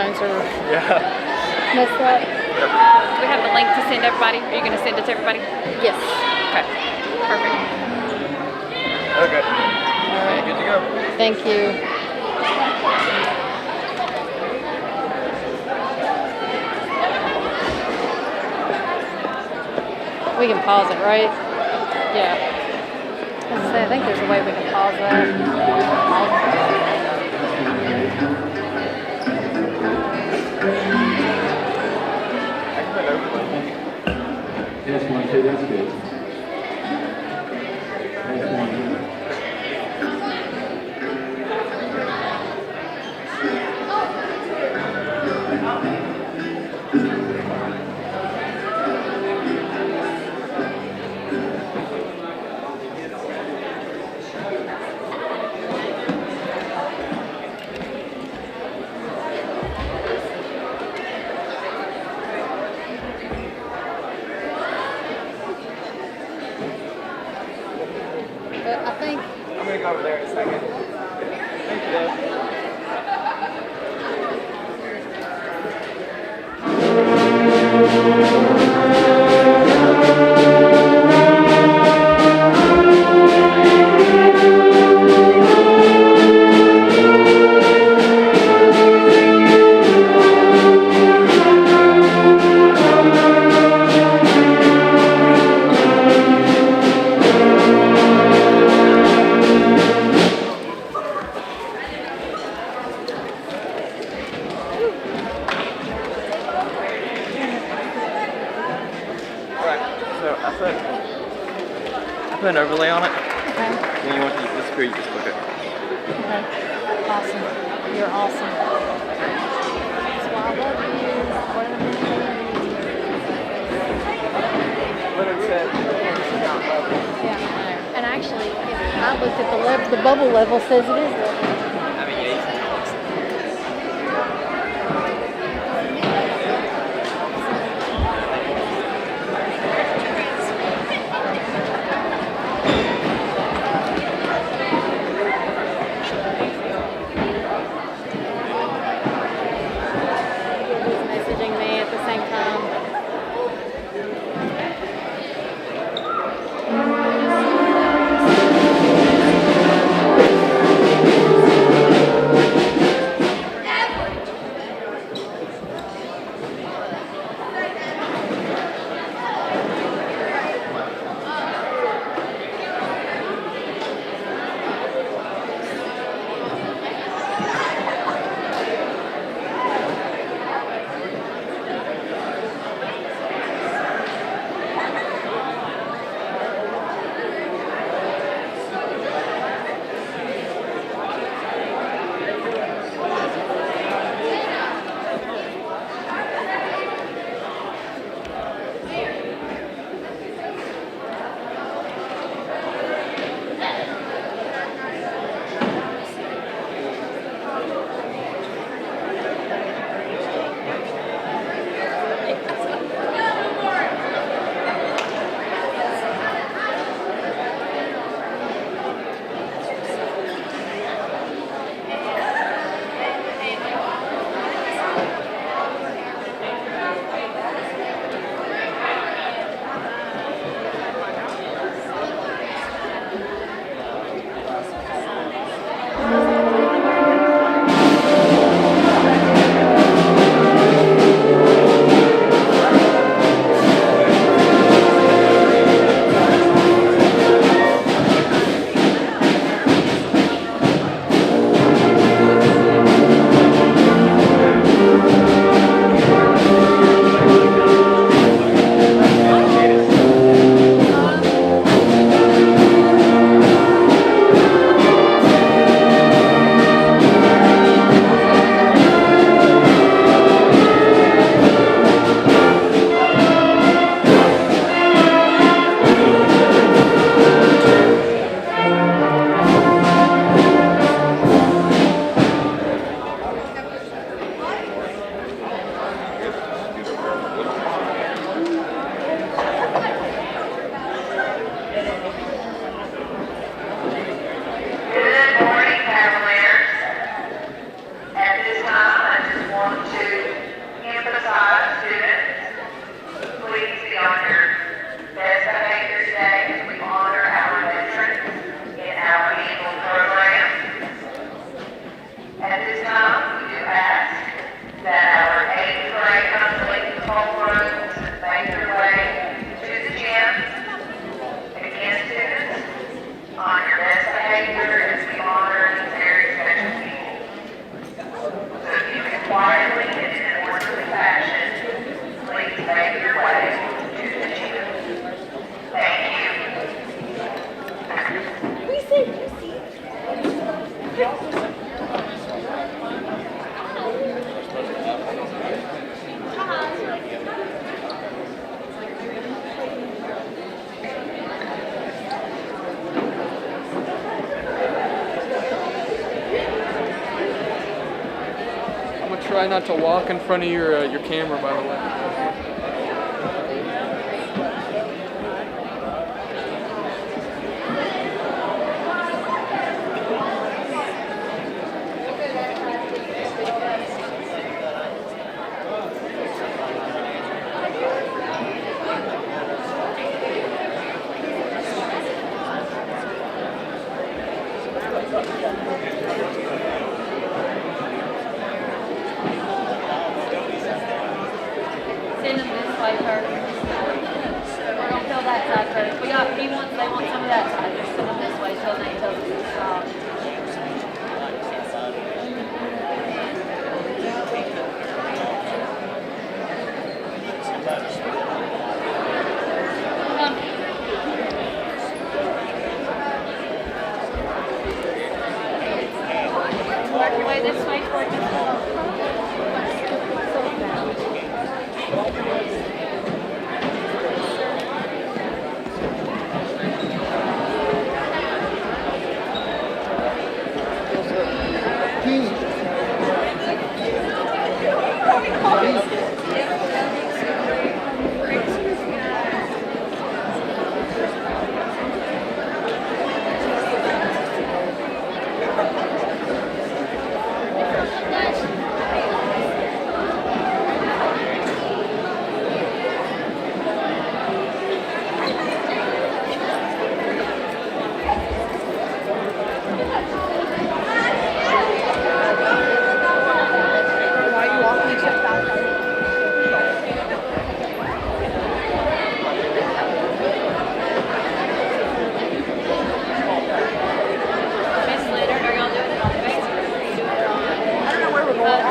phones are Yeah. messed up. Do we have the link to send everybody? Are you going to send it to everybody? Yes. Okay. Perfect. Okay. All right. Good to go. Thank you. We can pause it, right? Yeah. I think there's a way we can pause that. Test 1, 2, that's good. Test 1, 2. But I think I'm gonna go over there in a second. Thank you, though. Alright, so I put an overlay on it. okay. Then you want to use this screw, you just click it. Okay. Awesome. You're awesome. That's why I love you. What an amazing. What it said. Yeah, I know. And actually, I looked at the bubble level says it is level. I mean, yeah, you can tell us. He's messaging me at the same time. I'm gonna try not to walk in front of your camera, by the way. Send them this way first. We're gonna fill that side first. They want some of that side. Just send them this way till they tell us to stop. Come. Work your way this way toward the Miss Leonard, are y'all doing it on Facebook or are you doing it on? I don't know where we're going.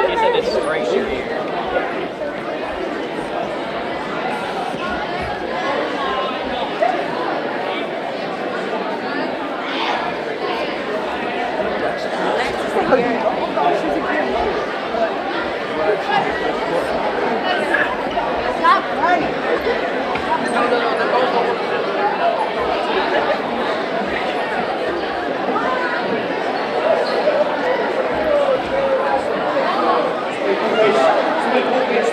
He said it's straight here. Thank you.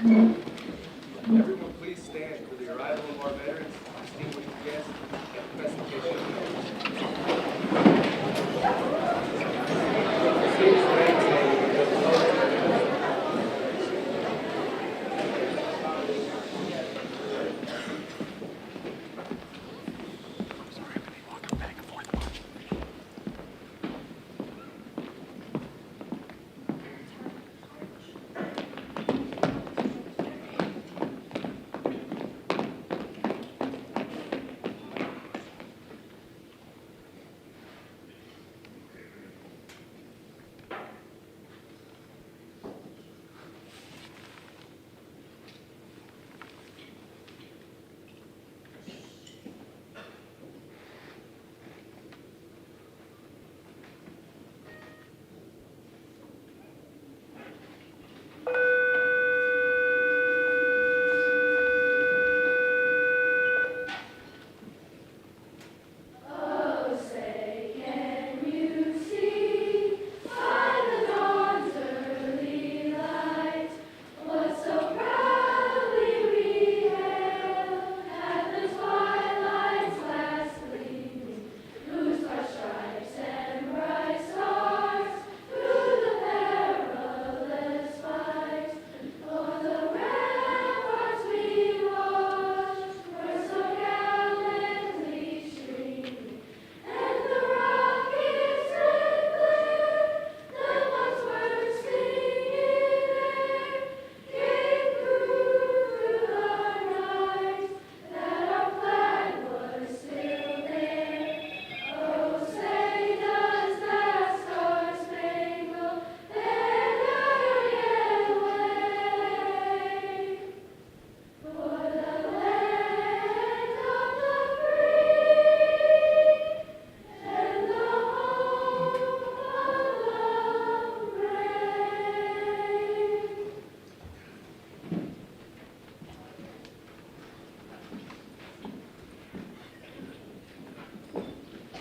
Everyone please stand for the arrival of our veterans, distinguished guests, and presentation of medals. Please raise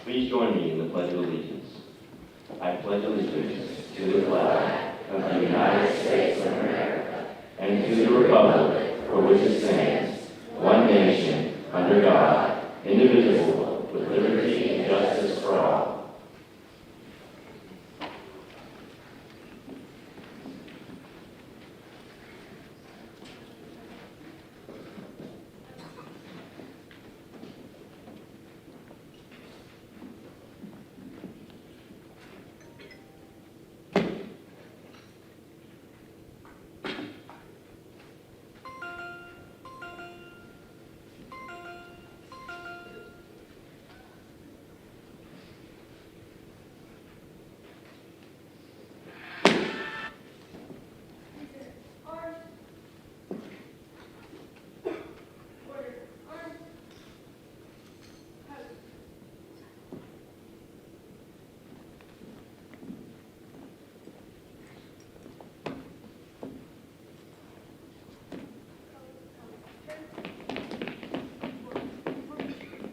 Please join me in the Pledge of Allegiance. I pledge allegiance to the flag of the United States of America and to the republic for which it stands, one nation, under God, indivisible, with liberty and justice for all.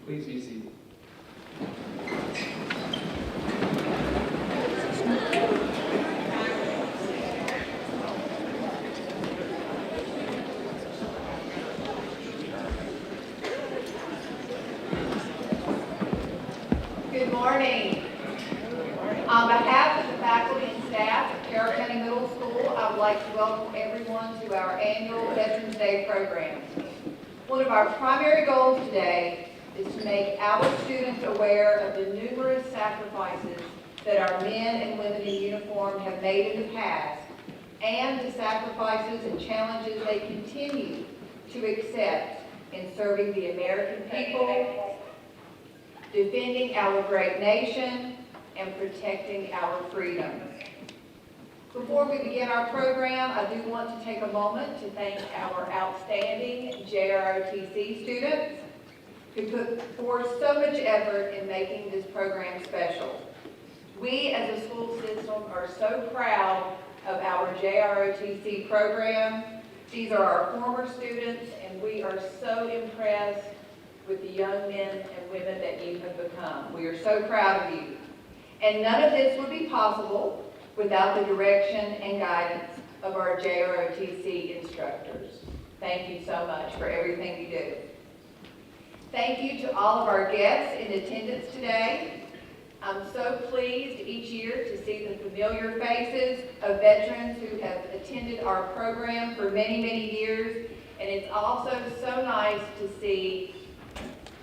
Please be seated. Good morning. On behalf of the faculty and staff at Carroll County Middle School, I would like to welcome everyone to our annual Veterans Day program. One of our primary goals today is to make our students aware of the numerous sacrifices that our men and women in uniform have made in the past, and the sacrifices and challenges they continue to accept in serving the American people, defending our great nation, and protecting our freedoms. Before we begin our program, I do want to take a moment to thank our outstanding JROTC students who put forth so much effort in making this program special. We as a school system are so proud of our JROTC program. These are our former students, and we are so impressed with the young men and women that you have become. We are so proud of you. And none of this would be possible without the direction and guidance of our JROTC instructors. instructors. Thank you so much for everything you do. Thank you to all of our guests in attendance today. I'm so pleased each year to see the familiar faces of veterans who have attended our program for many, many years. And it's also so nice to see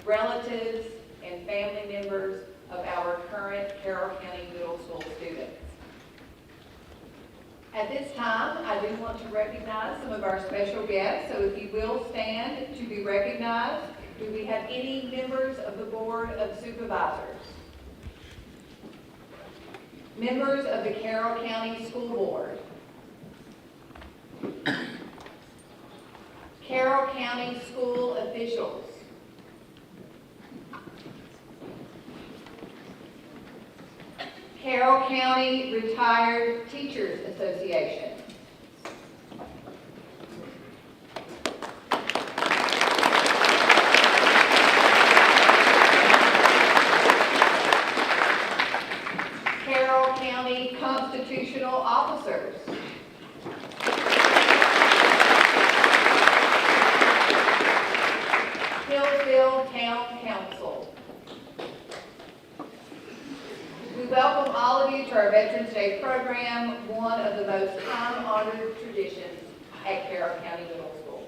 relatives and family members of our current Carroll County Middle School students. At this time, I do want to recognize some of our special guests, so if you will stand to be recognized. Do we have any members of the Board of Supervisors? Members of the Carroll County School Board. Carroll County school officials. Carroll County Retired Teachers Association. Carroll County Constitutional Officers. Hillsville Town Council. We welcome all of you to our Veterans Day program, one of the most time-honored traditions at Carroll County Middle School.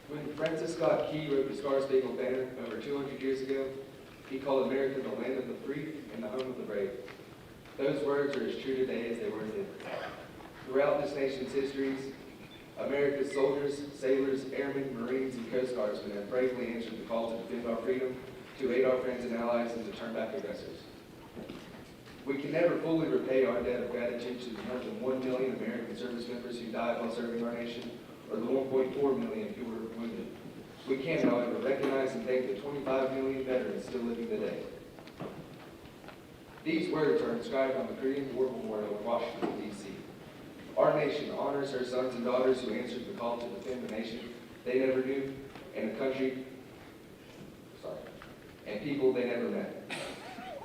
When Francis Scott Key wrote the Star-Spangled Banner over 200 years ago, he called America the land of the free and the home of the brave. Those words are as true today as they were then. Throughout this nation's histories, America's soldiers, sailors, airmen, Marines, and Coast Guardsmen have bravely answered the call to defend our freedom, to aid our friends and allies, and to turn back aggressors. We can never fully repay our debt of gratitude to the more than 1 million American service members who died while serving our nation, or the 1.4 million who were wounded. We can, however, recognize and thank the 25 million veterans still living today. These words are inscribed on the Korean War Memorial in Washington, D.C. Our nation honors her sons and daughters who answered the call to defend the nation they never knew, and a country, and people they never met.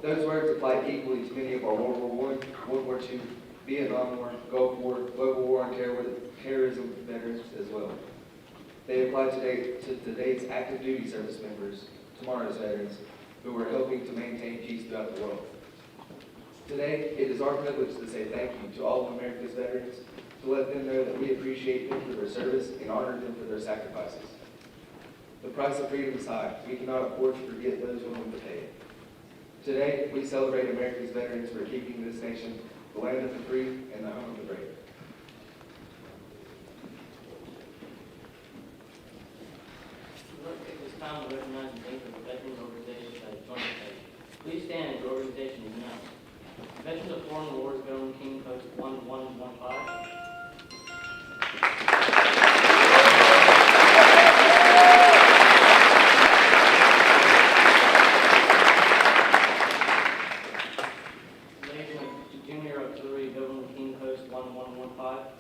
Those words apply equally to many of our World War I, World War II, Vietnam War, Gulf War, Global War on Terrorism veterans as well. They apply today to today's active duty service members, tomorrow's veterans, who are helping to maintain peace throughout the world. Today, it is our privilege to say thank you to all of America's veterans, to let them know that we appreciate them for their service and honor them for their sacrifices. The price of freedom is high. We cannot afford to forget those willing to pay it. Today, we celebrate America's veterans for keeping this nation the land of the free and the home of the brave. Let's take this time to recognize and thank the veterans organizations that have joined us today. Please stand as your organization is announced. Veterans of Foreign Wars, Government King Post 1115. Junior Artillery, Government King Post 1115.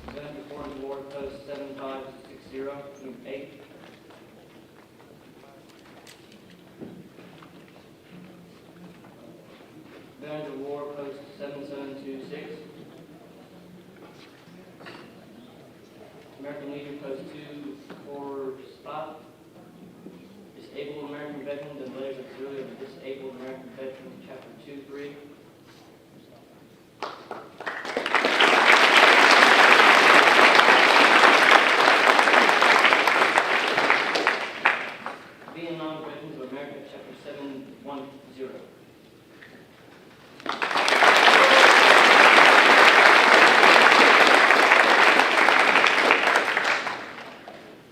Veterans of Foreign War, Post 7560, 8. Veterans of War, Post 7726. American Legion, Post 245. Disabled American Veterans and Letters of Auxiliary of the Disabled American Veterans, Chapter 2-3. Vietnam Veterans of America, Chapter 710.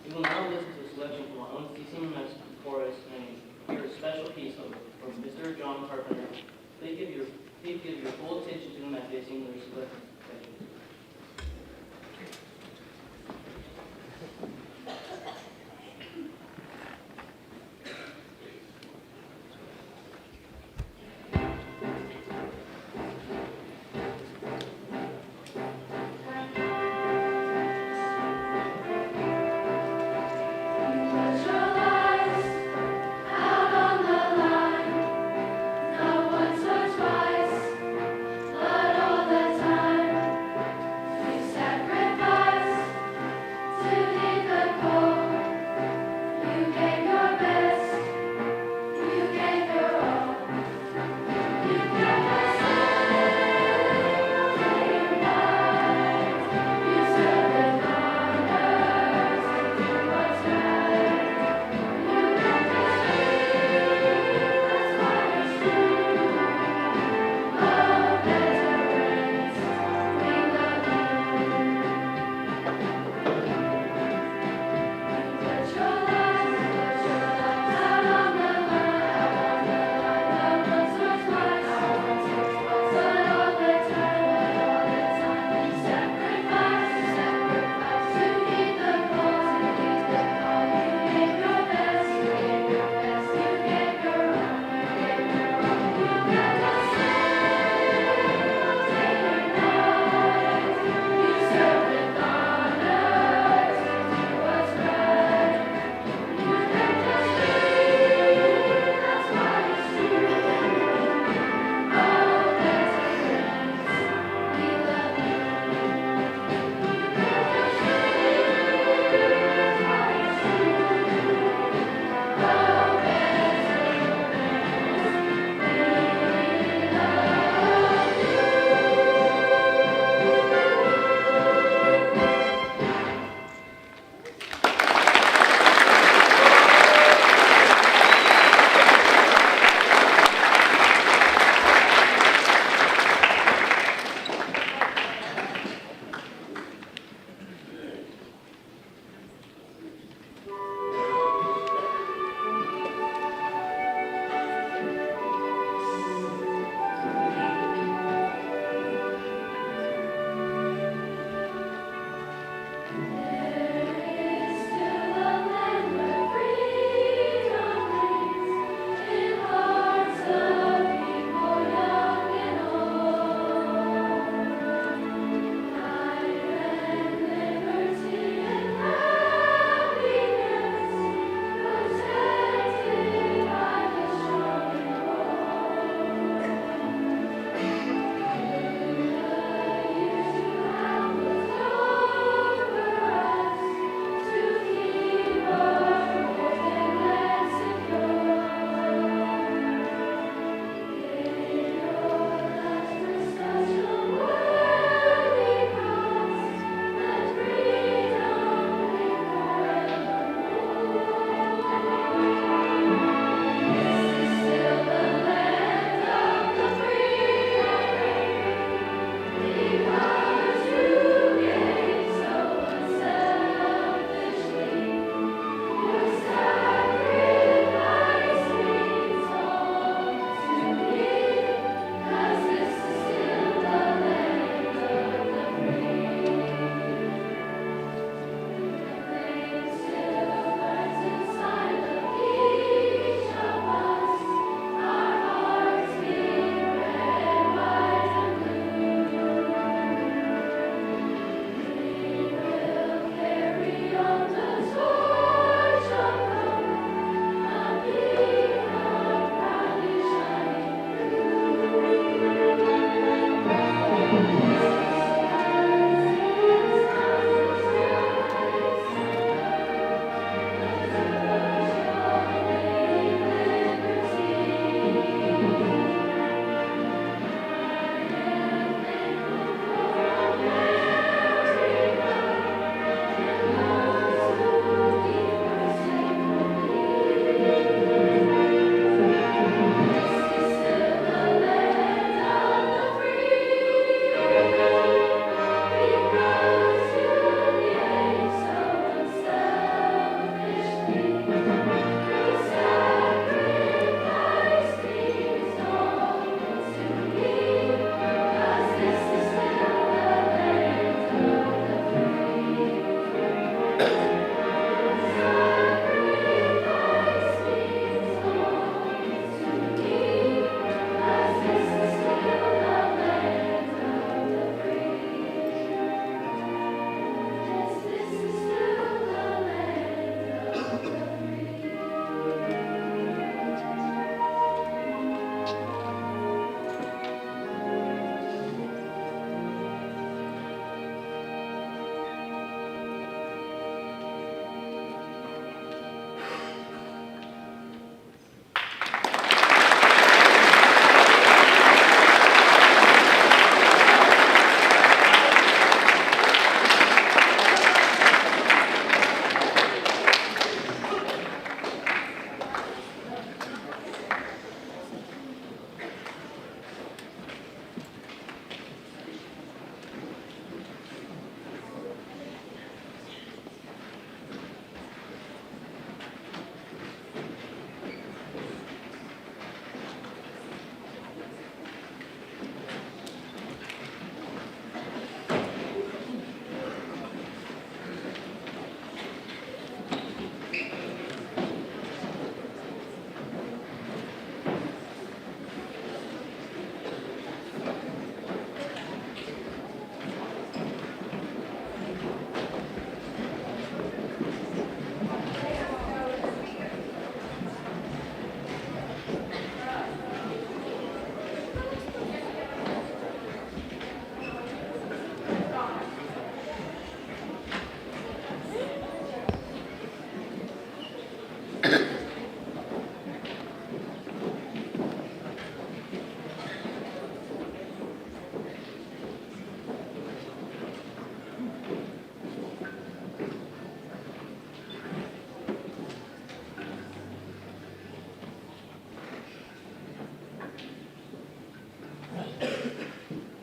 We will now listen to a selection from our own CCM chorus and hear a special piece from Mr. John Carpenter. Please give your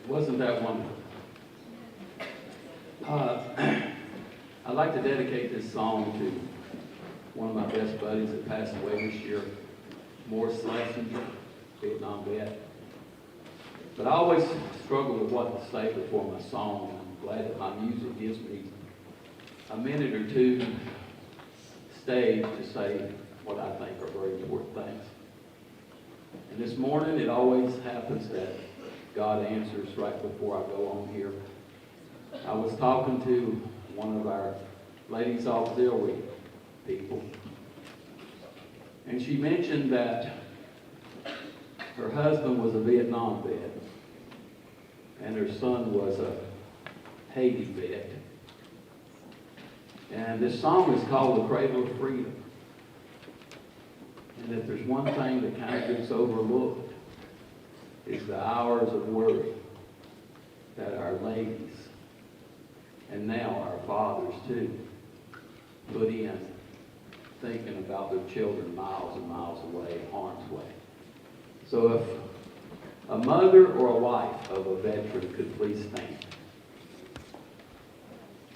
Wasn't that wonderful? I'd like to dedicate this song to one of my best buddies that passed away this year, Morris Schlesinger, Vietnam vet. But I always struggle with what to say before my song, and I'm glad that my music gives me a minute or two stage to say what I think are very important things. And this morning, it always happens that God answers right before I go on here. I was talking to one of our ladies auxiliary people, and she mentioned that her husband was a Vietnam vet, and her son was a Haiti vet. And this song is called The Cradle of Freedom. And if there's one thing that kind of gets overlooked, it's the hours of worry that our ladies, and now our fathers too, put in thinking about their children miles and miles away, harm's way. So if a mother or a wife of a veteran could please stand.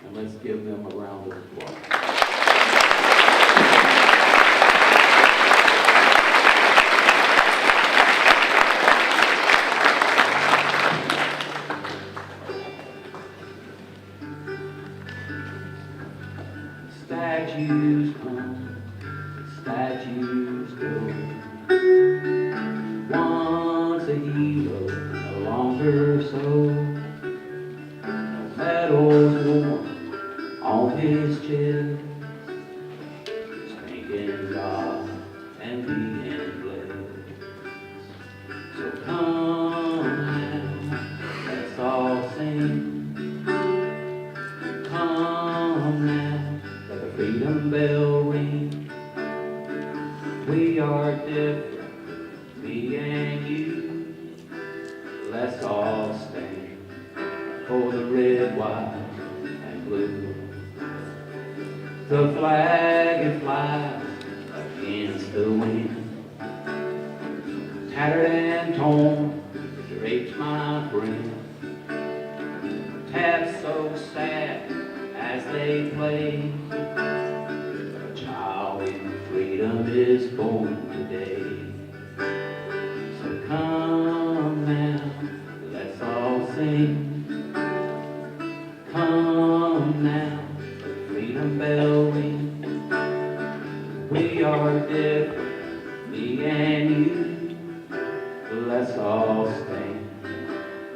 And let's give them a round of applause. Statues come, statues go. Once a hero, no longer so. Medals worn on his chest, thanking God and being blessed. So come now, let's all sing. Come now, let the freedom bell ring. We are different, me and you. Let's all stand for the red, white, and blue. The flag it flies against the wind, tattered and torn, drapes my friend. Taps so sad as they play, a child in freedom is born today. So come now, let's all sing. Come now, the freedom bell ring. We are different, me and you. Let's all stand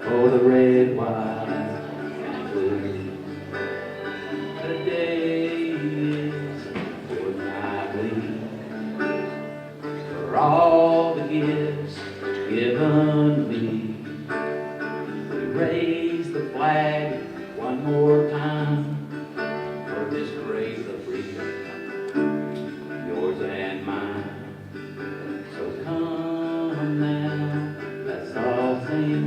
for the red, white, and blue. The day is fortnightly for all the gifts given me. We raise the flag one more time for this grace of freedom, yours and mine. So come now, let's all sing.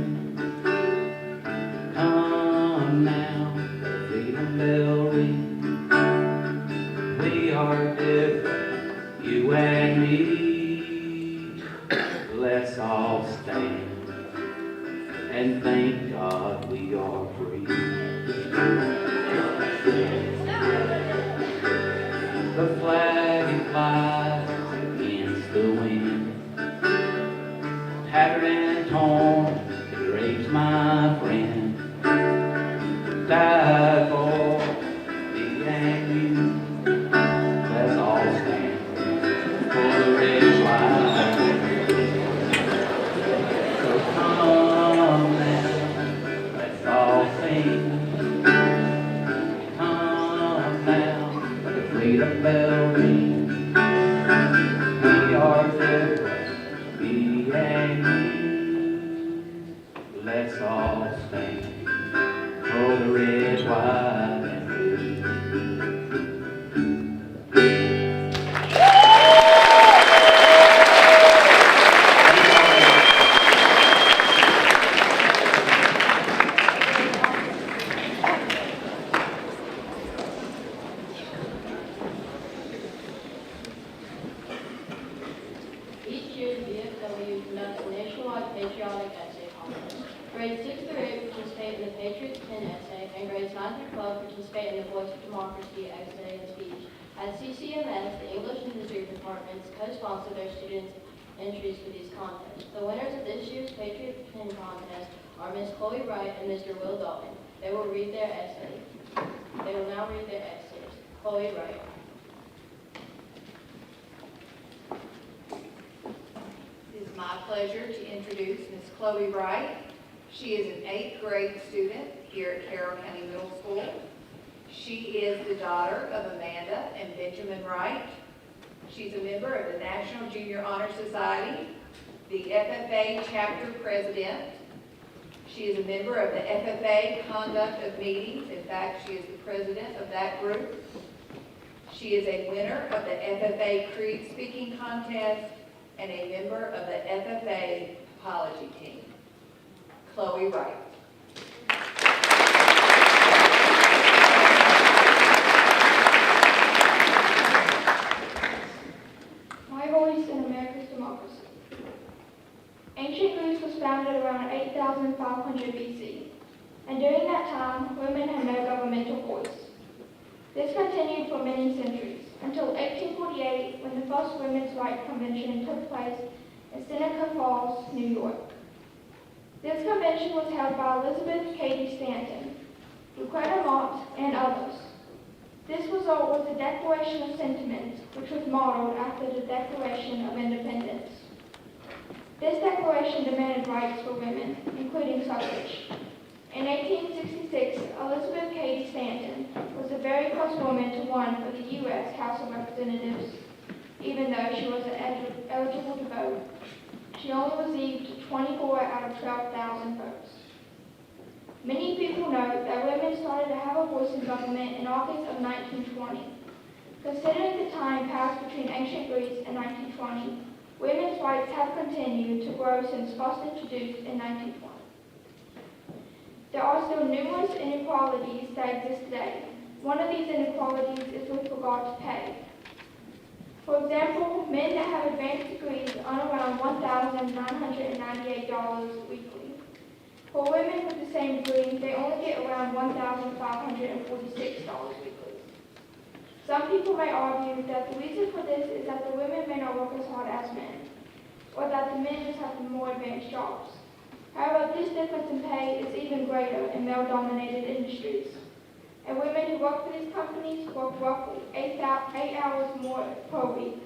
Come now, the freedom bell ring. We are different, you and me. Let's all stand and thank God we are free. The flag it flies against the wind, tattered and torn, it drapes my friend. Died for me and you. Let's all stand for the red, white, and blue. So come now, let's all sing. Freedom bell ring. We are different, me and you. Let's all stand for the red, white, and blue. Each year, the VFW conducts a nationwide patriotic essay contest. Grades 6 through 8 participate in the Patriot 10 essay, and grades 9 through 12 participate in the Voice of Democracy essay and speech. At CCMS, the English and History departments co-sponsor their students' entries for these contests. The winners of this year's Patriot 10 contest are Miss Chloe Wright and Mr. Will Dalton. They will now read their essays. Chloe Wright. It is my pleasure to introduce Ms. Chloe Wright. She is an 8th grade student here at Carroll County Middle School. She is the daughter of Amanda and Benjamin Wright. She's a member of the National Junior Honor Society, the FFA chapter president. She is a member of the FFA Conduct of Meetings. In fact, she is the president of that group. She is a winner of the FFA Creed Speaking Contest and a member of the FFA Apology Team. Chloe Wright. My voice in America's democracy. Ancient Greece was founded around 8,500 BC, and during that time, women had no governmental voice. This continued for many centuries, until 1848, when the first Women's Rights Convention took place in Seneca Falls, New York. This convention was held by Elizabeth Cady Stanton, Lucretia Mott, and others. This result was the Declaration of Sentiments, which was modeled after the Declaration of Independence. This declaration demanded rights for women, including suffrage. In 1866, Elizabeth Cady Stanton was the very first woman to run for the U.S. House of Representatives, even though she wasn't eligible to vote. She only received 24 out of 12,000 votes. Many people note that women started to have a voice in government in August of 1920. Considering the time passed between ancient Greece and 1920, women's rights have continued to grow since first introduced in 1920. There are still numerous inequalities that exist today. One of these inequalities is with regard to pay. For example, men that have advanced degrees earn around $1,998 weekly. For women with the same degree, they only get around $1,546 weekly. Some people may argue that the reason for this is that the women may not work as hard as men, or that the men just have more advanced jobs. However, this difference in pay is even greater in male-dominated industries. And women who work for these companies work roughly 8 hours more per week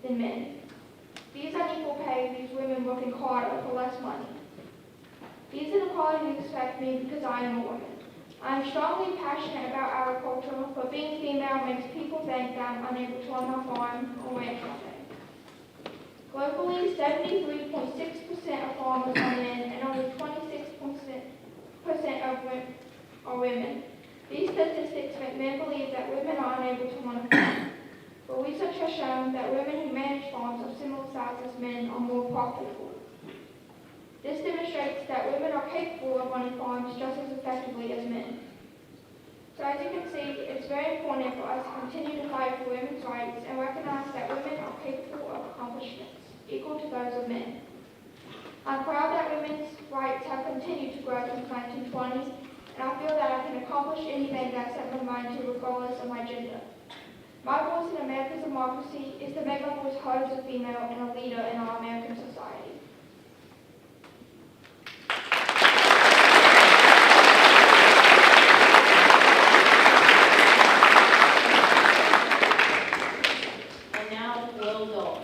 than men. These unequal pay leaves women working harder for less money. These inequalities affect me because I am a woman. I am strongly passionate about agriculture, but being female makes people think that I'm unable to run my farm or ranch one day. Globally, 73.6% of farmers are men and only 26% of women are women. These statistics make men believe that women are unable to run a farm. But research has shown that women who manage farms of similar size as men are more profitable. This demonstrates that women are capable of running farms just as effectively as men. So as you can see, it's very important for us to continue to fight for women's rights and recognize that women are capable of accomplishments equal to those of men. I'm proud that women's rights have continued to grow since 1920, and I feel that I can accomplish anything that I set my mind to regardless of my gender. My voice in America's democracy is to make my voice heard as a female and a leader in our American society. And now, Will Dole.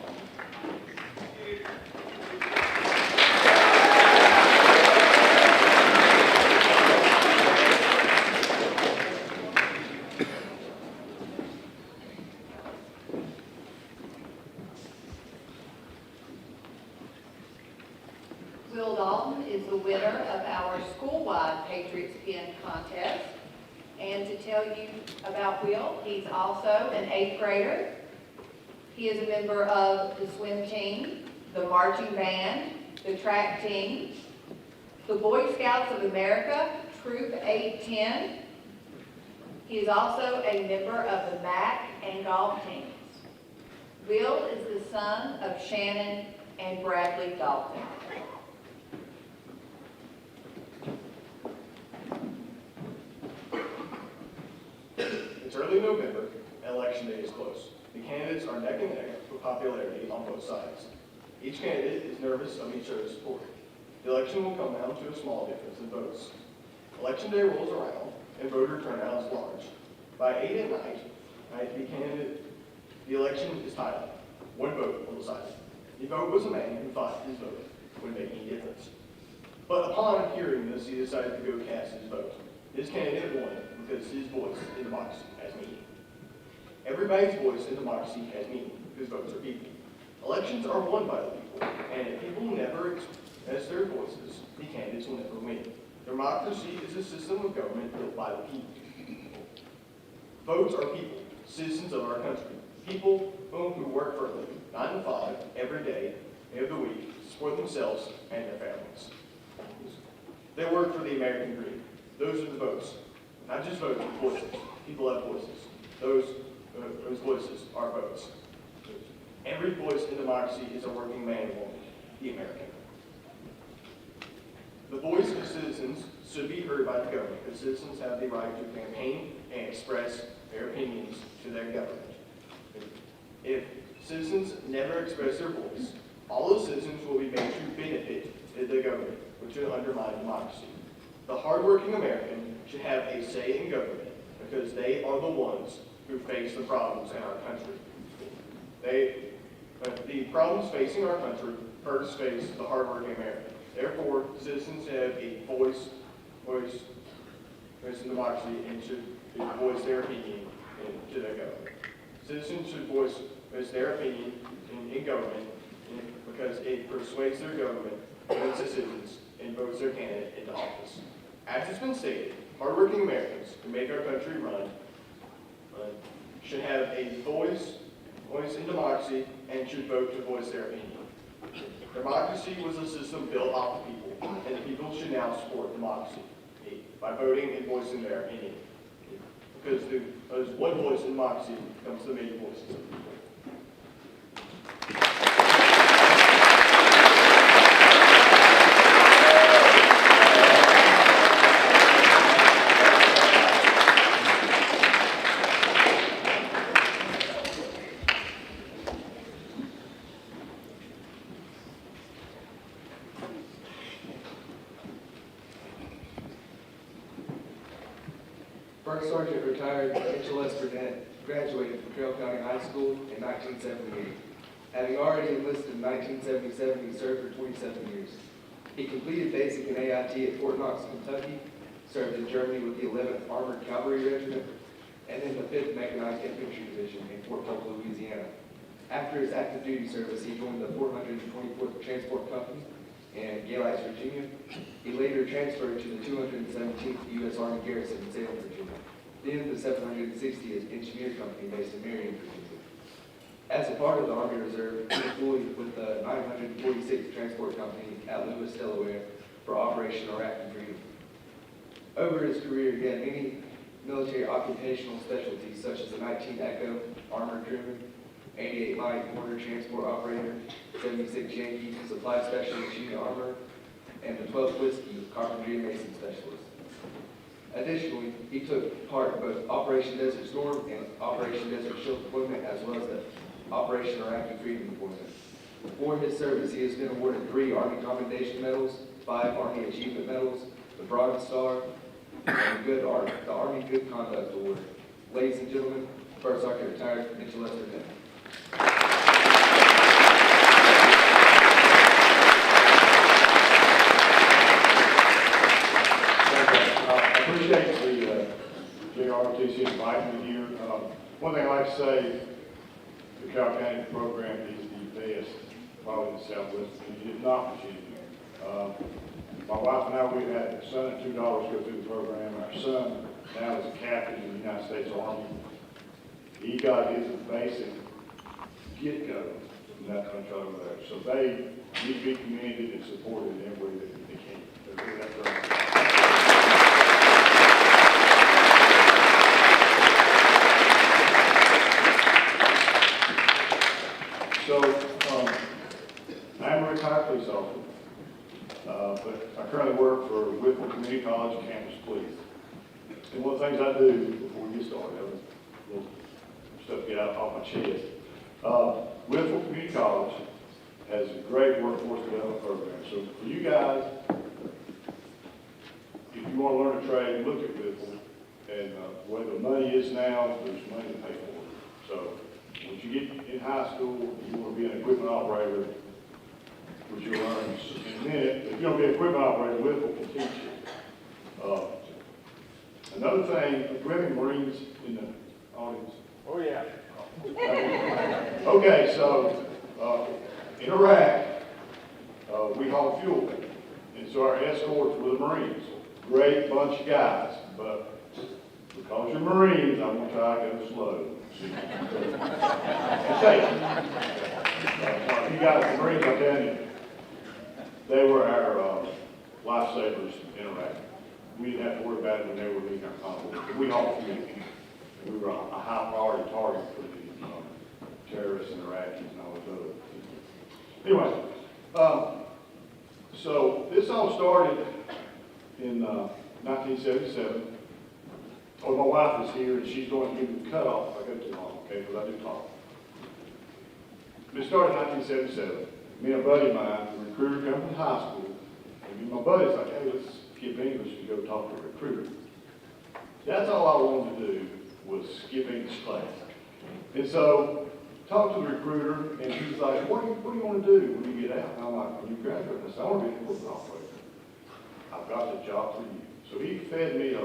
Will Dalton is the winner of our school-wide Patriots Pin contest. And to tell you about Will, he's also an 8th grader. He is a member of the swim team, the marching band, the track team, the Boy Scouts of America, Troop 810. He is also a member of the MAC and golf teams. Will is the son of Shannon and Bradley Dalton. It's early November, and Election Day is close. The candidates are neck and neck for popularity on both sides. Each candidate is nervous of each other's support. The election will come down to a small difference in votes. Election Day rolls around, and voter turnout is large. By 8 at night, the election is tied up. One vote will decide it. The vote was a man who thought his vote would make any difference. But upon hearing this, he decided to go cast his vote. His candidate won because his voice in democracy has meaning. Everybody's voice in democracy has meaning because votes are people. Elections are won by the people, and if people never express their voices, the candidates will never win. Democracy is a system of government built by the people. Votes are people, citizens of our country. People who work for a living, 9 to 5, every day of the week, to support themselves and their families. They work for the American dream. Those are the votes. Not just votes, but voices. People have voices. Those voices are votes. Every voice in democracy is a working man and woman, the American. The voice of citizens should be heard by the government, because citizens have the right to campaign and express their opinions to their government. If citizens never express their voice, all those citizens will be made to benefit the government, which will undermine democracy. The hardworking American should have a say in government because they are the ones who face the problems in our country. The problems facing our country first face the hardworking American. Therefore, citizens have a voice in democracy and should voice their opinion to their government. Citizens should voice their opinion in government because it persuades their government, votes the citizens, and votes their candidate into office. As it's been stated, hardworking Americans who make our country run should have a voice in democracy and should vote to voice their opinion. Democracy was a system built off the people, and the people should now support democracy by voting and voicing their opinion. Because there's one voice in democracy comes to many voices of the people. First Sergeant retired Mitchell S. Burnett graduated from Carroll County High School in 1978. Having already enlisted in 1977, he served for 27 years. He completed basic and AIT at Fort Knox, Kentucky, served in Germany with the 11th Armored Cavalry Regiment, and in the 5th Mechanized Infantry Division in Fort Polk, Louisiana. After his active duty service, he joined the 424th Transport Company in Gaelites, Virginia. He later transferred to the 217th U.S. Army Garrison in Salem, Virginia. Then the 760th Engineer Company based in Marion, Virginia. As a part of the Army Reserve, he employed with the 946th Transport Company at Lewis, Delaware for Operation Iraq and Freedom. Over his career, he had many military occupational specialties such as the 19 Echo Armored Crewman, 88 Light Mortar Transport Operator, 76 Yankee Supply Specialist Unit Armor, and the 12th Whiskey Carpentry and Mason Specialist. Additionally, he took part in both Operation Desert Storm and Operation Desert Shield deployment, as well as the Operation Iraq and Freedom deployment. For his service, he has been awarded 3 Army Commendation Medals, 5 Army Achievement Medals, the Bronze Star, and the Army Good Conduct Award. Ladies and gentlemen, First Sergeant retired Mitchell S. Burnett. I appreciate the JROTC inviting me here. One thing I like to say, the Carroll County program is the best, probably in the Southwest, if not Virginia. My wife and I, we've had a son and 2 daughters go through the program. Our son now is a captain in the United States Army. He got his basic get-go from that country over there. So they need to be commended and supported in every way that they can. That's right. So, I'm a retired police officer, but I currently work for Whitfield Community College Campus Police. And one of the things I do before we get started, I have a little stuff to get out off my chest. Whitfield Community College has a great workforce development program. So for you guys, if you want to learn a trade, look at Whitfield. And the way the money is now, there's money to pay for it. So once you get in high school, you want to be an equipment operator, which you'll learn in a minute. If you don't be an equipment operator, Whipple will teach you. Another thing, do we have any Marines in the audience? Oh, yeah. Okay, so in Iraq, we haul fuel. And so our escorts were the Marines. Great bunch of guys, but because you're Marines, I'm gonna try to go slow. It's safe. You guys, the Marines, I'm telling you, they were our lifesavers in Iraq. We didn't have to worry about it when they were leaving our convoy. We hauled fuel. We were a high priority target for the terrorists and Iraqis and all those other. Anyway, so this all started in 1977. Oh, my wife is here and she's going to give the cutoff if I go too long, okay, because I do talk. It started in 1977. Me and a buddy of mine, the recruiter, come from high school, and me and my buddy's like, hey, let's skip English and go talk to a recruiter. That's all I wanted to do was skip English class. And so, talked to the recruiter, and he's like, what do you want to do when you get out? And I'm like, when you graduate, I said, I want to be an equipment operator. I've got the job for you. So he fed me a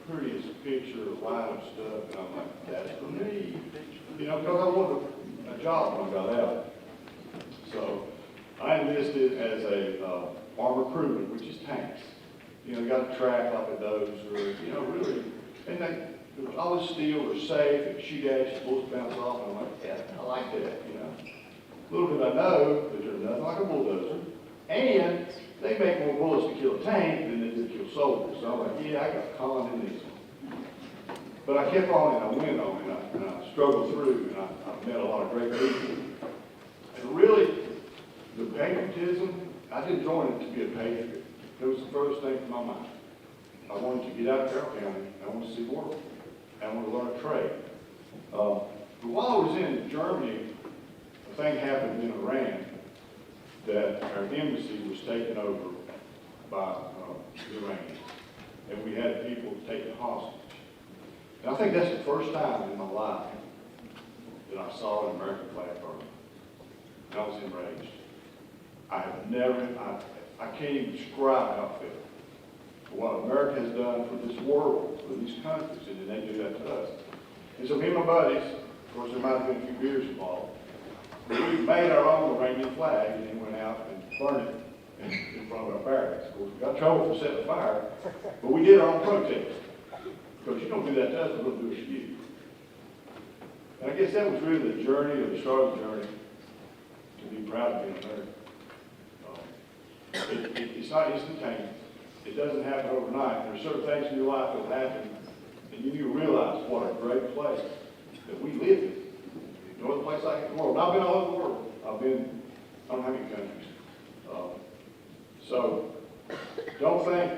prettiest picture, a line of stuff, and I'm like, that's for me. You know, because I wanted a job when I got out. So I enlisted as a armor crewman, which is tanks. You know, got a track like a dozer, you know, really. And they always steel, they're safe, they shoot at you, bullets bounce off, and I'm like, yeah, I like that, you know. Little did I know that they're nothing like a bulldozer, and they make more bullets to kill a tank than they do to kill soldiers. So I'm like, yeah, I got conned in this one. But I kept on and I went on and I struggled through and I met a lot of great people. And really, the patriotism, I didn't join it to be a patriot. It was the first thing in my mind. I wanted to get out of Carroll County, I wanted to see the world, and I wanted to learn a trade. But while I was in Germany, a thing happened in Iran that our embassy was taken over by the Iranians, and we had people taken hostage. And I think that's the first time in my life that I saw an American flag burn. And I was enraged. I have never, I can't even describe how I felt. For what America has done for this world, for these countries, and then they do that to us. And so me and my buddies, of course there might have been a few beers involved, we made our own Iranian flag and then went out and burned it in front of our barracks. Of course, we got in trouble for setting a fire, but we did our own protest. Because you don't do that to us, we're going to do it to you. And I guess that was really the journey, or the start of the journey, to be proud of being American. It's not instantaneous. It doesn't happen overnight. There are certain things in your life that will happen, and you realize what a great place that we live in. No other place like it in the world. I've been all over the world. I've been, I don't know how many countries. So, don't think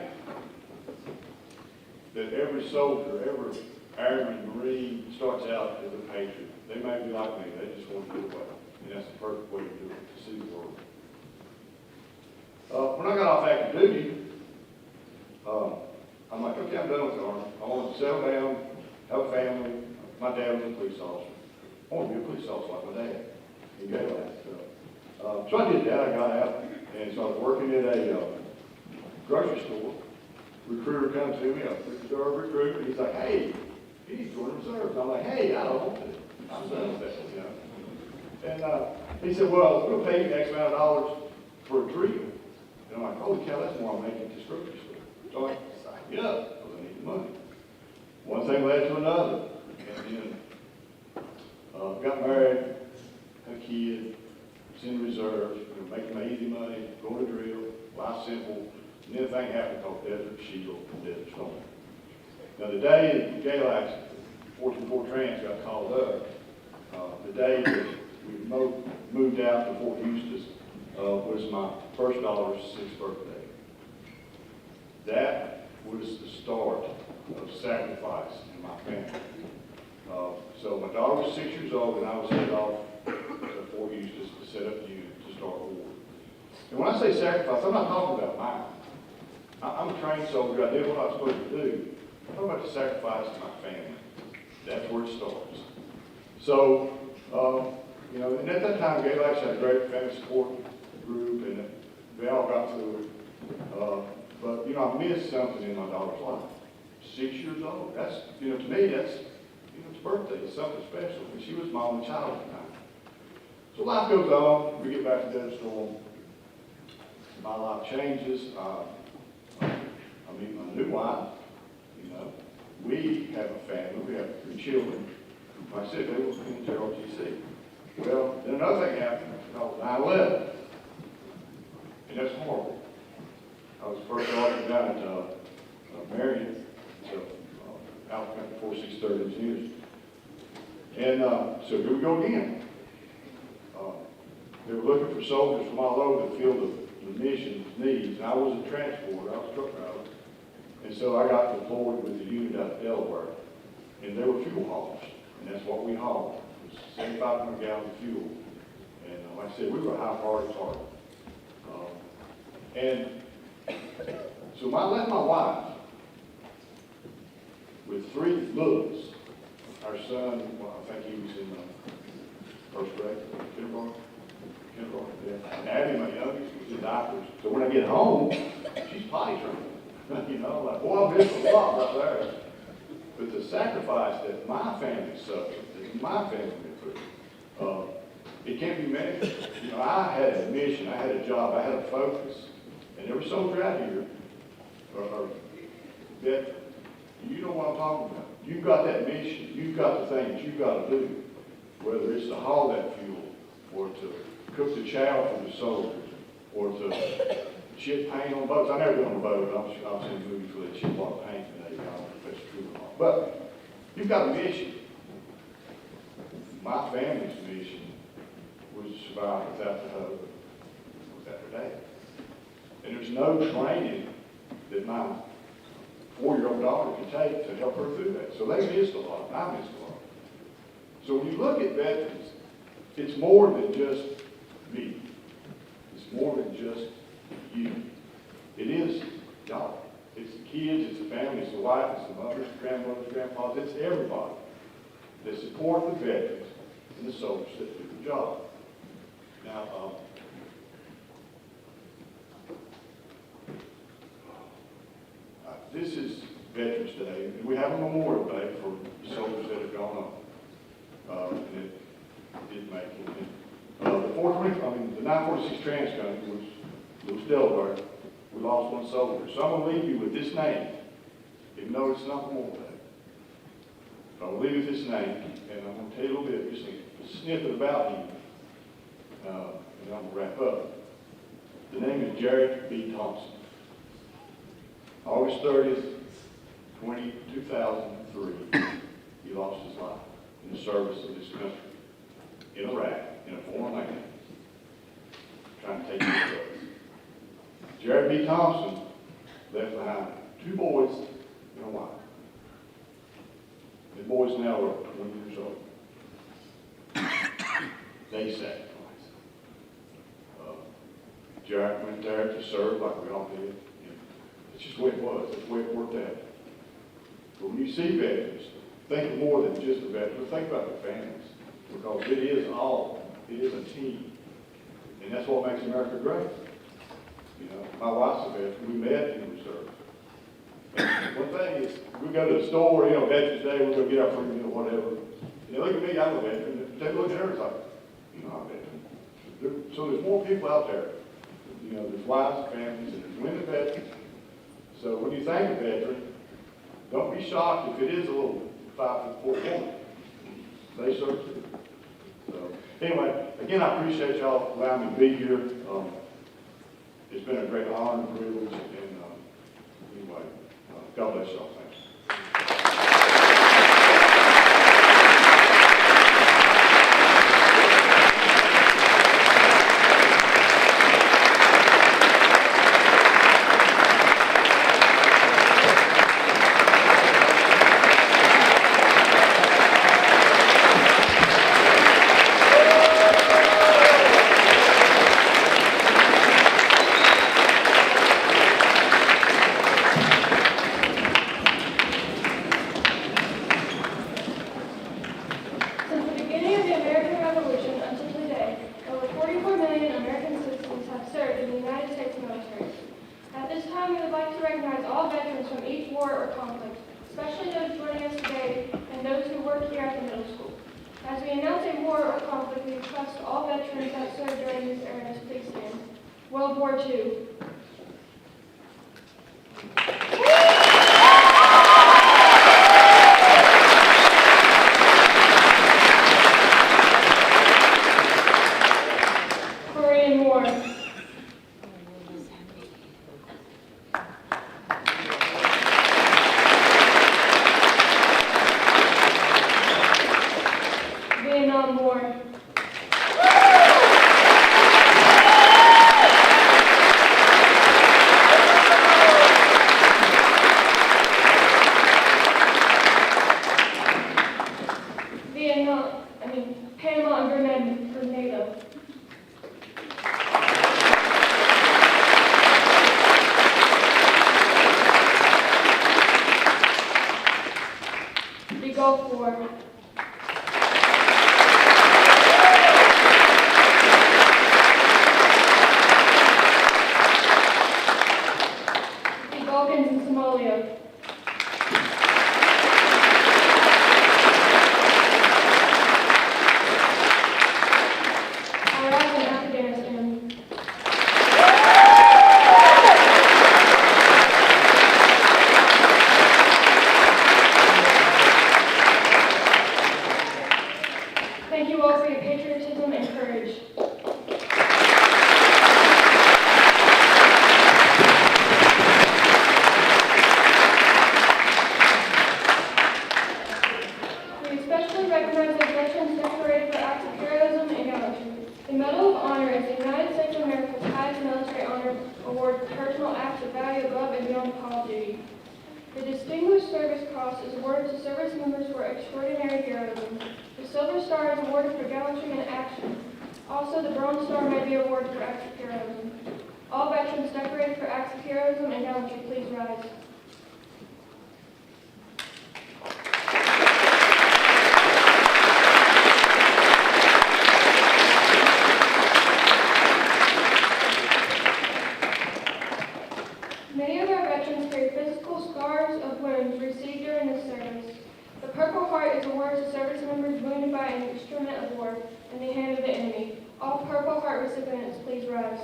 that every soldier, every airman, Marine starts out as a patriot. They may be like me. They just want to do it well. And that's the perfect way to do it, to see the world. When I got off active duty, I'm like, okay, I'm done with the Army. I want to settle down, have a family. My dad was a police officer. I want to be a police officer like my dad. He gave that. So I did that. I got out and started working at a grocery store. Recruiter comes to me, a recruiter, and he's like, hey, you need to join the reserves. I'm like, hey, I don't want to. I'm done with that, you know. And he said, well, we'll pay you X amount of dollars for a drill. And I'm like, holy cow, that's more I'm making at this grocery store. So I signed up because I need the money. One thing led to another. And then got married, had a kid, was in the reserves, making my easy money, going to drill, life simple. And then a thing happened called Desert Shield and Desert Storm. Now the day that Galax, 44 Trans got called up, the day that we moved out to Fort Eustis was my first daughter's 6th birthday. That was the start of sacrifice in my family. So my daughter was 6 years old and I was headed off to Fort Eustis to set up the unit to start war. And when I say sacrifice, I'm not talking about mine. I'm a trained soldier. I did what I was supposed to do. What about the sacrifice to my family? That's where it starts. So, you know, and at that time, Galax had a great family support group, and they all got through it. But, you know, I missed something in my daughter's life. 6 years old. That's, you know, to me, that's, you know, it's birthday. It's something special. And she was my only child at the time. So life goes on. We get back to Desert Storm. My life changes. I meet my new wife. You know, we have a family. We have 3 children. Like I said, they were in JRTC. Well, then another thing happened called 9/11. And that's horrible. I was first offered down at Marion, so Alabama 4630 engineers. And so here we go again. They were looking for soldiers from all over the field of the mission's needs. And I was a transporter, I was a truck driver. And so I got deployed with the unit out of Delaware. And they were fuel haulers. And that's what we hauled. It was 7,500 gallons of fuel. And like I said, we were a high priority target. And so I left my wife with 3 looks. Our son, well, I think he was in first grade, kindergarten, yeah. And Abby, my youngest, was in diapers. So when I get home, she's potty trained. You know, like, boy, I missed a lot right there. But the sacrifice that my family suffered, that my family went through, it can't be measured. You know, I had a mission, I had a job, I had a focus. And every soldier out here, or veteran, you know what I'm talking about. You've got that mission, you've got the things you've got to do, whether it's to haul that fuel, or to cook the chow for the soldiers, or to chip paint on boats. I never been on a boat, but I've seen movies where they chip a lot of paint and they don't know if that's true or not. But you've got a mission. My family's mission was to survive without the husband, without her dad. And there's no training that my 4-year-old daughter can take to help her through that. So they missed a lot. I missed a lot. So when you look at veterans, it's more than just me. It's more than just you. It is y'all. It's the kids, it's the family, it's the wife, it's the mothers, grandmothers, grandfathers, it's everybody that support the veterans and the soldiers that do the job. Now, this is Veterans Day, and we have a Memorial Day for soldiers that have gone on. And it did make it. The 946 Trans Company was Delaware. We lost 1 soldier. So I'm going to leave you with this name, even though it's not Memorial Day. But I'll leave you with this name, and I'm going to tell you a little bit, just a snippet about him, and I'm going to wrap up. The name is Jared B. Thompson. August 30th, 2003, he lost his life in the service of this country, in Iraq, in a foreign land, trying to take his drugs. Jared B. Thompson left behind 2 boys and a wife. The boys now are 20 years old. They sacrificed. Jared went there to serve like we all did. It's just the way it was. That's the way it worked out. But when you see veterans, think of more than just the veterans. Think about their families. Because it is a team. And that's what makes America great. You know, my wife's a veteran. We met in the reserve. And one thing is, we go to the store, you know, Veterans Day, we go get our free meal, whatever. And they look at me, I'm a veteran. They look at her, it's like, you know, I'm a veteran. So there's more people out there. You know, there's wives, families, and there's women veterans. So when you think of veteran, don't be shocked if it is a little 5'4" woman. They serve too. So anyway, again, I appreciate y'all allowing me to be here. It's been a great honor and privilege. And anyway, God bless y'all. Thanks. we announce a war or conflict, we request all veterans that served during this era to please stand. World War II. Korean War. Vietnam War. Panama and Grenada. The Gulf War. The Balkans and Somalia. Iraq and Afghanistan. Thank you all for your patriotism and courage. We especially recognize the veterans decorated for acts of heroism and gallantry. The Medal of Honor is the United States of America's highest military honor award for personal acts of value above and beyond the call of duty. The Distinguished Service Cross is awarded to service members for extraordinary heroism. The Silver Star is awarded for gallantry in action. Also, the Bronze Star may be awarded for acts of heroism. All veterans decorated for acts of heroism and gallantry, please rise. Many of our veterans carry physical scars of wounds received during this service. The Purple Heart is awarded to service members wounded by an instrument of war in the hand of the enemy. All Purple Heart recipients, please rise.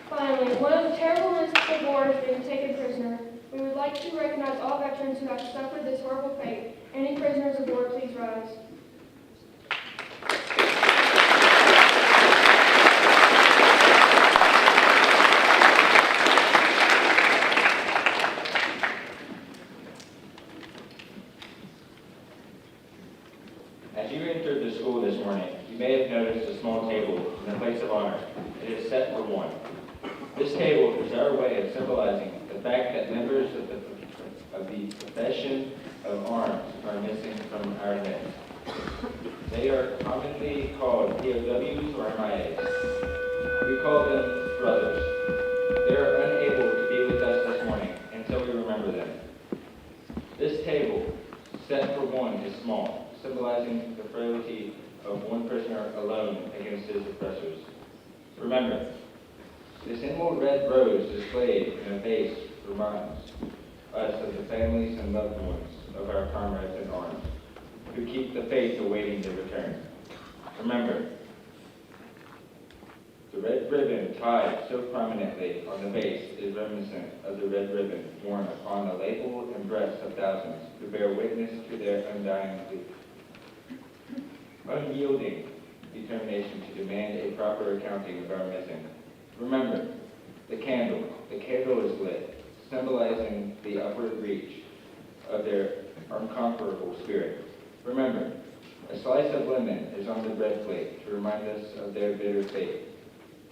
Finally, one of the terrible risks of war is being taken prisoner. We would like to recognize all veterans who have suffered this horrible fate. Any prisoners of war, please rise. As you entered the school this morning, you may have noticed a small table in the place of honor. It is set for one. This table is our way of symbolizing the fact that members of the profession of arms are missing from our midst. They are commonly called POWs or MIAs. We call them brothers. They are unable to be with us this morning until we remember them. This table, set for one, is small, symbolizing the frailty of one prisoner alone against his oppressors. Remember, this emerald red rose displayed in a vase reminds us of the families and loved ones of our comrades in arms who keep the faith awaiting their return. Remember, the red ribbon tied so prominently on the vase is reminiscent of the red ribbon worn upon the label and breasts of thousands who bear witness to their unyielding determination to demand a proper accounting of our missing. Remember, the candle is lit, symbolizing the upward reach of their unconquerable spirit. Remember, a slice of lemon is on the bread plate to remind us of their bitter fate.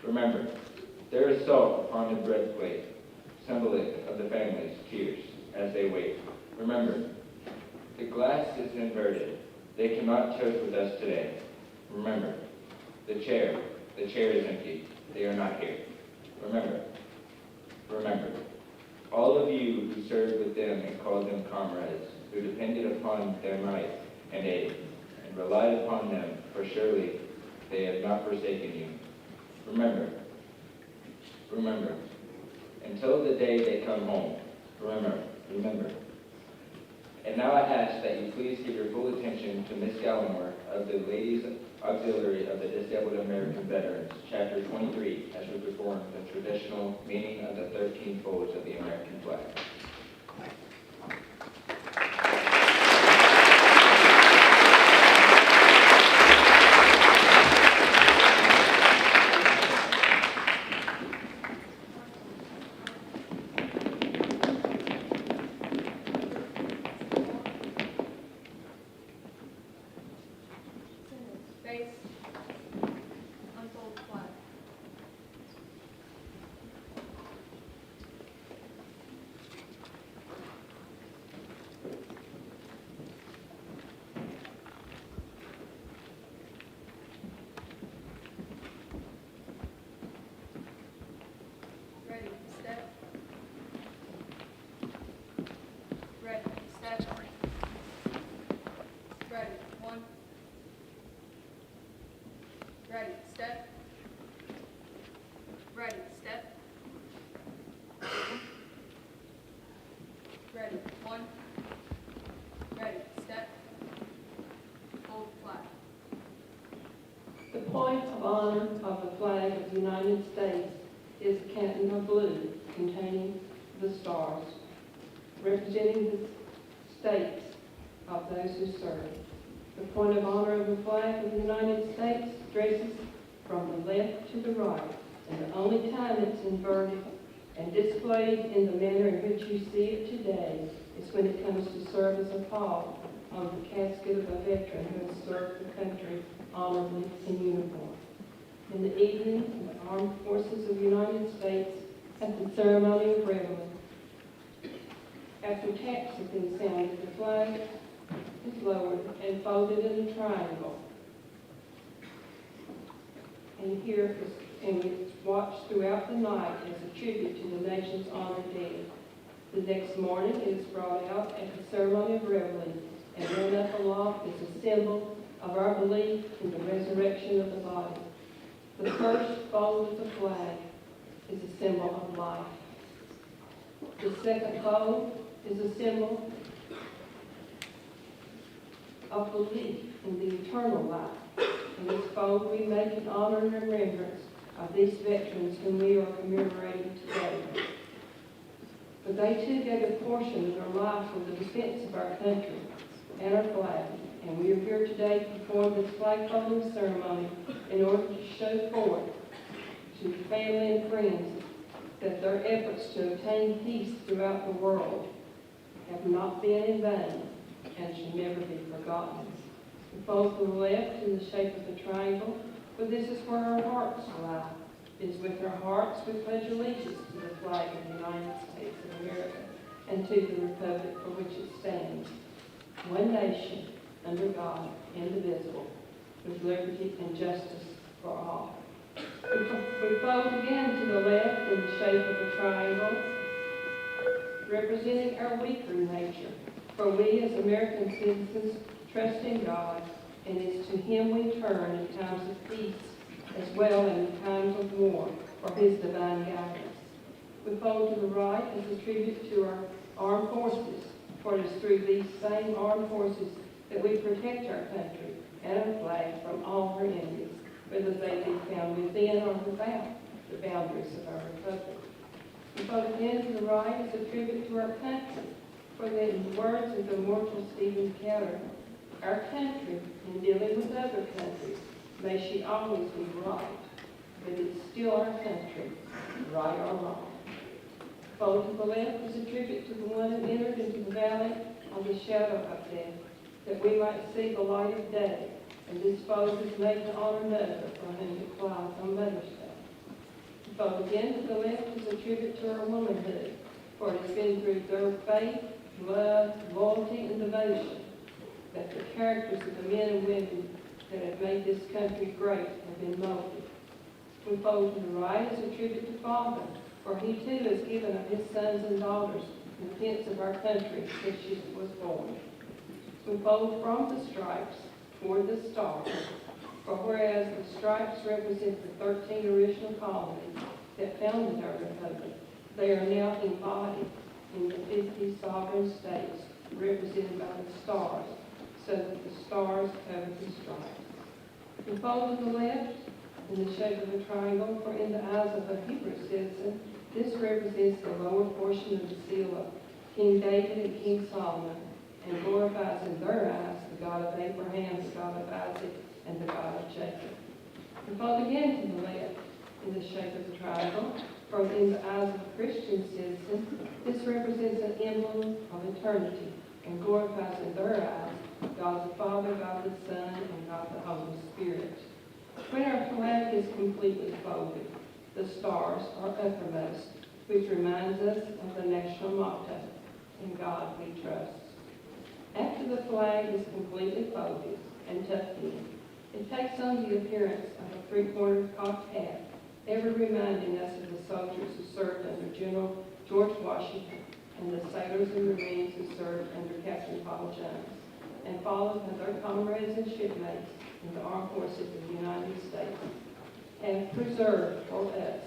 Remember, there is salt upon the bread plate, symbolic of the family's tears as they wait. Remember, the glass is inverted. They cannot toast with us today. Remember, the chair is empty. They are not here. Remember, all of you who served with them and called them comrades, who depended upon their might and aid, and relied upon them, for surely they have not forsaken you. Remember, remember. Until the day they come home, remember. And now I ask that you please give your full attention to Miss Gallimore of the Ladies Auxiliary of the Disabled American Veterans, Chapter 23, as we perform the traditional meaning of the 13 folds of the American flag. Face. Unfold flag. Ready, step. Ready, step. Ready, one. Ready, step. Ready, step. Ready, one. Ready, step. Hold flag. The point of honor of the flag of the United States is a canton of blue containing the stars, representing the states of those who serve. The point of honor of the flag of the United States traces from the left to the right, and the only time it's inverted and displayed in the manner in which you see it today is when it comes to serve as a pall on the casket of a veteran who has served the country honorably in uniform. In the evening, the Armed Forces of the United States have the ceremony of reveille. After taps have been sounded, the flag is lowered and folded in a triangle. And it's watched throughout the night as a tribute to the nation's honored dead. The next morning, it is brought out at the ceremony of reveille and run up aloft as a symbol of our belief in the resurrection of the body. The first fold of the flag is a symbol of life. The second fold is a symbol of belief in the eternal life. In this fold, we make an honor and remembrance of these veterans whom we are commemorating today. But they too gave a portion of their life for the defense of our country and our flag. And we are here today to perform this flag folding ceremony in order to show forth to family and friends that their efforts to obtain peace throughout the world have not been in vain and should never be forgotten. The fold to the left in the shape of a triangle, for this is where our hearts lie. It is with our hearts we pledge allegiance to the flag of the United States of America and to the republic for which it stands, one nation, under God, indivisible, with liberty and justice for all. We fold again to the left in the shape of a triangle, representing our weaker nature. For we as American citizens trust in God, and it is to Him we turn in times of peace as well as in times of war for His divine guidance. We fold to the right as a tribute to our armed forces, for it is through these same armed forces that we protect our country and our flag from all her enemies, whether they be found within or without the boundaries of our republic. We fold again to the right as a tribute to our country, for that in the words of the immortal Stephen Keller, our country, in dealing with other countries, may she always be right, but it's still our country, right or wrong. Fold to the left is a tribute to the one who entered into the valley of the shadow of death, that we might see the light of day, and this fold is made to honor Mother, for whom it flies on Mother's Day. The fold again to the left is a tribute to our womanhood, for it has been through their faith, love, loyalty, and devotion that the characters of the men and women that have made this country great have been molded. We fold to the right as a tribute to Father, for He too has given of His sons and daughters in defense of our country since she was born. We fold from the stripes toward the stars, for whereas the stripes represent the 13 original colonies, that founded our republic. They are now embodied in the 50 sovereign states represented by the stars, so that the stars cover the stripes. And fold to the left, in the shape of a triangle, for in the eyes of a Hebrew citizen, this represents the lower portion of the seal of King David and King Solomon, and glorifies in their eyes the God of Abraham, the God of Isaac, and the God of Jacob. And fold again to the left, in the shape of a triangle, for in the eyes of a Christian citizen, this represents an emblem of eternity, and glorifies in their eyes God the Father, God the Son, and God the Holy Spirit. When our flag is completely folded, the stars are uppermost, which reminds us of the national motto, "In God We Trust." After the flag is completely folded and tucked in, it takes on the appearance of a three-cornered cocked hat, ever reminding us of the soldiers who served under General George Washington and the sailors and Marines who served under Captain Paul Jones, and followed by their comrades and shipmates in the armed forces of the United States, have preserved for us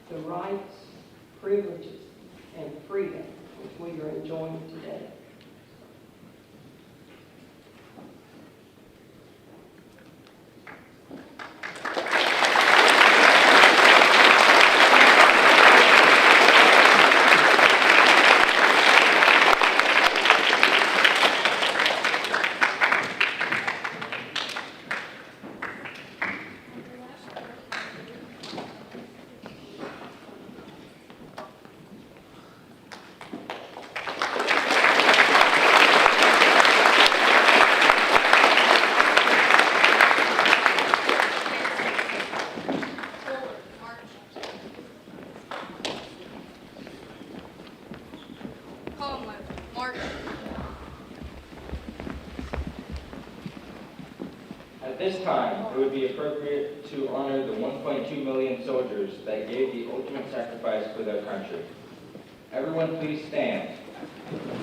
the rights, privileges, and freedom which we are enjoying today. At this time, it would be appropriate to honor the 1.2 million soldiers that gave the ultimate sacrifice for their country. Everyone please stand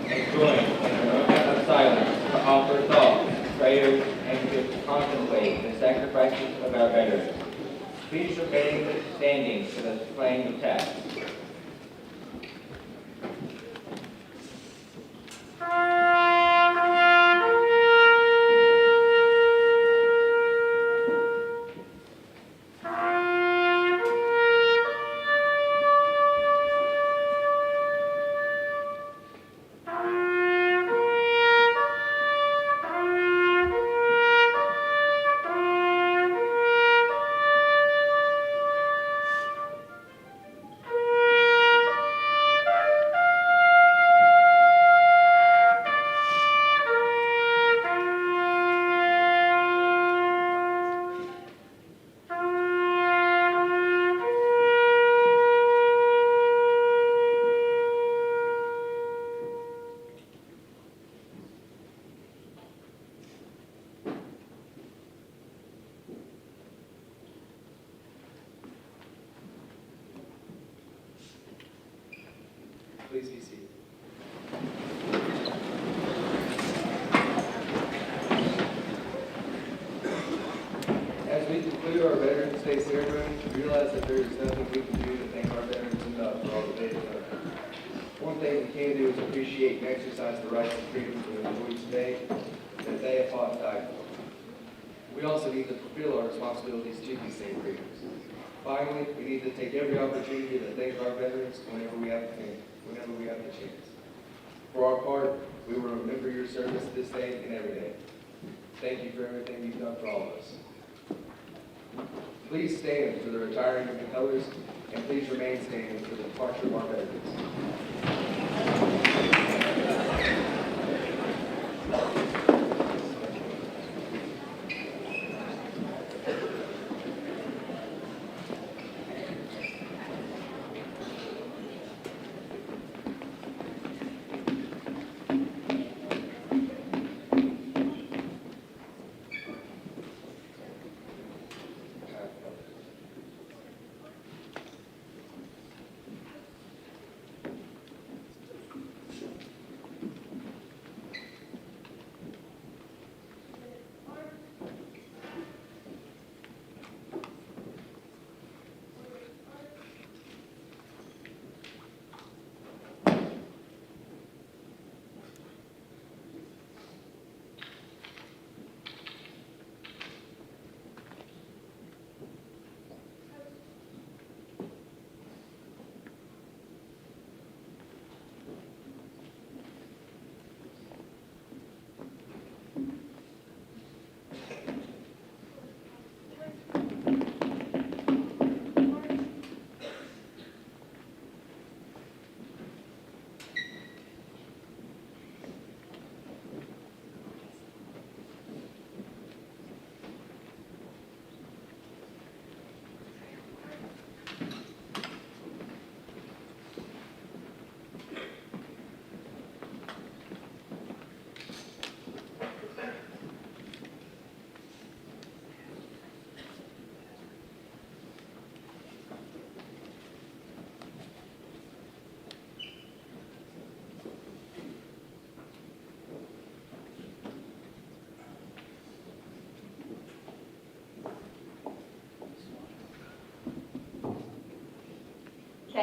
and join in a moment of silence to offer thoughts, prayers, and to contemplate the sacrifices of our veterans. Please remain standing for the playing of taps. Please be seated. As we conclude our Veterans Day ceremony, we realize that there is nothing we can do to thank our veterans enough for all that they have done. One thing we can do is appreciate and exercise the rights and freedoms we enjoy today that they have fought and died for. We also need to fulfill our responsibilities to these same freedoms. Finally, we need to take every opportunity to thank our veterans whenever we have the chance. For our part, we will remember your service this day and every day. Thank you for everything you've done for all of us. Please stand for the retiring of the colors, and please remain standing for the departure of our veterans.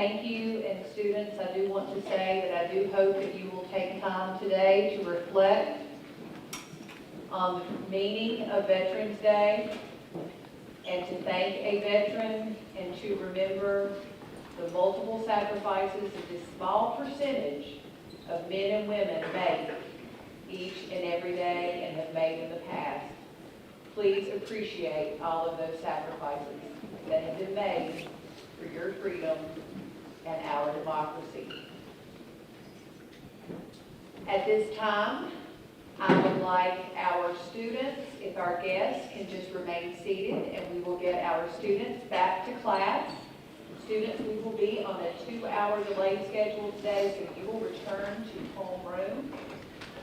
thank you, and students, I do want to say that I do hope that you will take time today to reflect on the meaning of Veterans Day and to thank a veteran and to remember the multiple sacrifices that this small percentage of men and women make each and every day and have made in the past. Please appreciate all of those sacrifices that have been made for your freedom and our democracy. At this time, I would like our students, if our guests can just remain seated, and we will get our students back to class. Students, we will be on a 2-hour delay schedule today, so you will return to homeroom.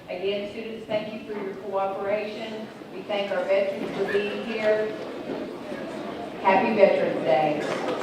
Again, students, thank you for your cooperation. We thank our veterans for being here. Happy Veterans Day.